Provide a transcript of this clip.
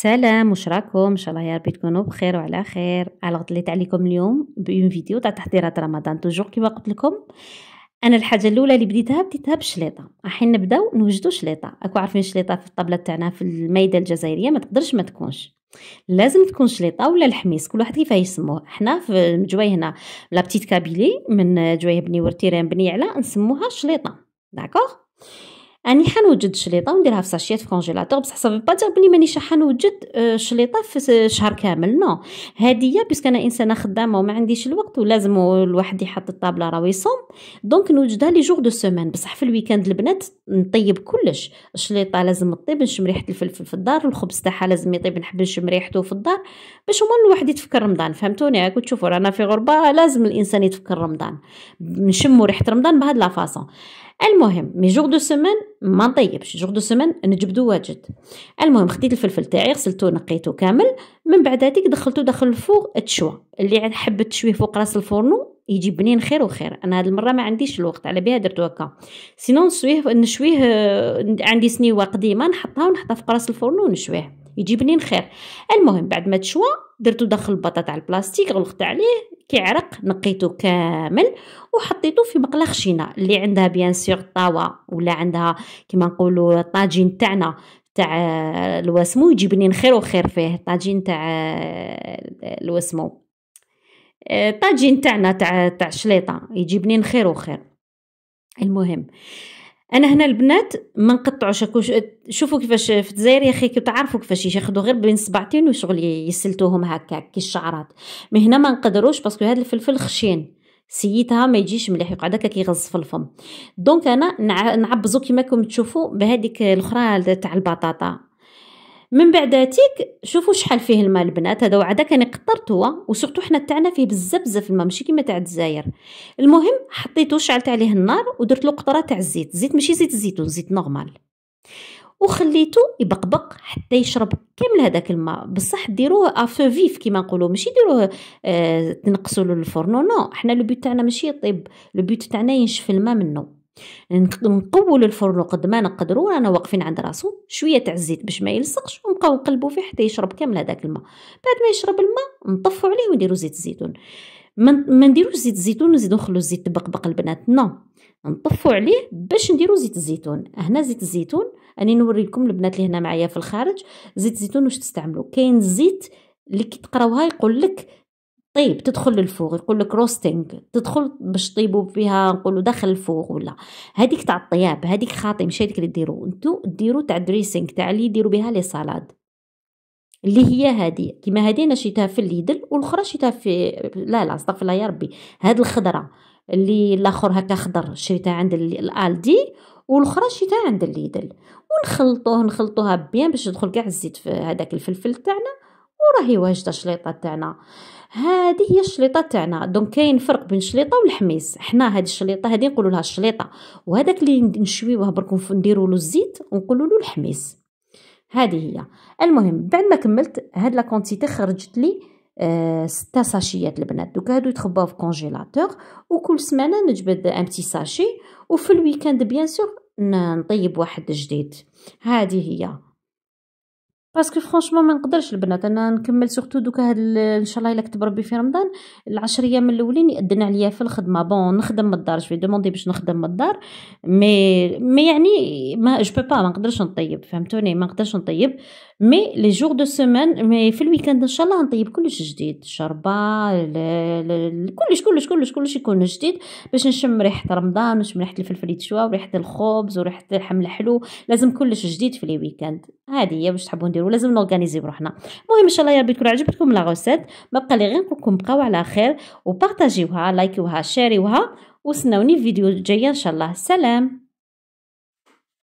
سلام، واش راكم؟ ان شاء الله يا ربي تكونوا بخير وعلى خير. طليت عليكم اليوم بون فيديو تاع تحضيرات رمضان. توجور كيما قلت لكم، انا الحاجه الاولى اللي بديتها بالشليطه. رايحين نبداو نوجدوا شليطه. راكم عارفين الشليطه في الطابله تاعنا في المايده الجزائريه ما تقدرش ما تكونش، لازم تكون شليطه ولا الحميس، كل واحد كيفاه يسموه. حنا في مجوي هنا لا بتيت كابيلي من جويه بني ورتيران بني علا نسموها شليطه. داكوغ، اني حنوجد شليطه ونديرها في ساشيات في كونجيلاتور، بصح صافي با تير بلي مانيش حنوجد شليطه في شهر كامل. نو، هاديه بيسك انا انسانه خدامه وما عنديش الوقت ولازم الواحد يحط الطابله راه يصوم، دونك نوجدها لي جور دو سيمين. بصح في الويكاند البنات نطيب كلش. الشليطه لازم تطيب، نشم ريحه الفلفل في الدار، الخبز تاعها لازم يطيب، نحب نشم ريحته في الدار باش هما الواحد يتفكر رمضان. فهمتوني؟ راكم تشوفوا رانا في غربه، لازم الانسان يتفكر رمضان، نشموا ريحه رمضان بهاد لا فاصون. المهم مي جور دو سيمين ما نطيبش، جور دو سيمين نجبدو واجد. المهم خديت الفلفل تاعي غسلته نقيته كامل، من بعد هذيك دخلته داخل الفوغ تشوى. اللي حب تشويه فوق راس الفورنو يجي بنين خير وخير. انا هاد المره ما عنديش الوقت على بها درت هكا، سينون نشويه عندي سنيوه قديمه نحطها فوق راس الفورنو ونشويه يجي بنين خير. المهم بعد ما تشوى درتو داخل البطاطا تاع البلاستيك، غلقت عليه كيعرق، نقيته كامل وحطيته في مقله خشينه. اللي عندها بيان سور طاوه ولا عندها كيما نقولوا طاجين تاعنا تاع الواسمو يجي بنين خير وخير فيه. طاجين تاع الواسمو، طاجين تاعنا تاع الشليطه يجي بنين خير وخير. المهم انا هنا البنات ما نقطعوش. شوفوا كيفاش في الجزائر يا اخي تعرفوا كيفاش ياخذوا غير بين صبعتين وشغل يسلتوهم هكا كي الشعرات. من هنا ما نقدروش باسكو هذا الفلفل خشين، سيتها ما يجيش مليح، يقعد هكا كيغز في الفم. دونك انا نعبزو كيما راكم تشوفوا بهذيك الاخرى تاع البطاطا. من بعداتيك شوفوا شحال فيه الماء البنات، هذا وعدا كان قطرته، وسورتو حنا تاعنا فيه بزاف الماء ماشي كيما تاع الجزائر. المهم حطيته شعلت عليه النار ودرت له قطره تاع الزيت ماشي زيت الزيتون، زيت نورمال، وخليته يبقبق حتى يشرب كامل هذاك الماء. بصح ديروه افو فيف كيما نقولوا، ماشي ديروه تنقصوا له الفرن. نو، حنا لو بيت تاعنا ماشي يطيب، لو بيت تاعنا ينشف الماء منه. نقول الفرن قد ما نقدروا، رانا واقفين عند راسو شويه تاع الزيت باش ما يلصقش، ونبقاو نقلبوا فيه حتى يشرب كامل هذاك الماء. بعد ما يشرب الماء نطفوا عليه ونديروا زيت الزيتون. ما نديروش زيت الزيتون ونزيدو نخلو الزيت تبقبق البنات. نو، نطفوا عليه باش نديروا زيت الزيتون. هنا زيت الزيتون اني نوري لكم البنات اللي هنا معايا في الخارج زيت الزيتون واش تستعملوا. كاين الزيت اللي كي تقراوها يقول لك طيب تدخل للفوغ، يقول لك روستينغ، تدخل باش طيبوا فيها نقولوا داخل الفوغ، ولا هذيك تاع الطياب، هذيك خاطي ماشي هذيك اللي ديروا انتو، ديروا تاع دريسينغ تاع اللي يديروا بها لي صالاد، اللي هي هذه كيما هذه انا شريتها في الليدل، والاخرى شريتها في لا استغفر الله يا ربي، هذه الخضره اللي الاخر هكا خضر شريتها عند الالدي، والاخرى شريتها عند الليدل. نخلطوها بيان باش يدخل كاع الزيت في هذاك الفلفل تاعنا، وراهي واجده الشليطه تاعنا. هذه هي الشليطه تاعنا. دونك كاين فرق بين الشليطه والحميس. حنا هذه الشليطه هذه نقولوا لها الشليطه، وهذاك اللي نشويوه بركم نديروا له الزيت ونقولوا له الحميس. هذه هي. المهم بعد ما كملت هاد لا كونتيتي خرجت لي 6 ساشيات البنات. دوك هادو يتخباو في كونجيلاتور، وكل سمانه نجبد ان بتي ساشي، وفي الويكاند بيان سور نطيب واحد جديد. هذه هي. باسكو فرانشمون ما نقدرش البنات انا نكمل سورتو دوكا هاد ان شاء الله الا كتب ربي في رمضان 10 ايام الاولين يأذن عليا في الخدمه. بون نخدم من الدار، في دوموندي باش نخدم من الدار، مي يعني ما جو با ما نقدرش نطيب. فهمتوني؟ ما نقدرش نطيب. مي لي جور دو سيمين، مي في الويكاند ان شاء الله نطيب كلش جديد، الشربه كلش يكون جديد باش نشم ريحه رمضان، نشم ريحه الفلفل يتشوى وريحه الخبز وريحه اللحم الحلو. لازم كلش جديد في لي ويكاند. هذه هي باش تحبوا نديروا، لازم نورغانيزي بروحنا. المهم ان شاء الله يا ربي تكون عجبتكم لا غوسيت. ما بقى لي غير نقولكم بقاو على خير، وبارطاجيوها، لايكيوها، شاريوها، وسناوني في فيديو جايه ان شاء الله. سلام.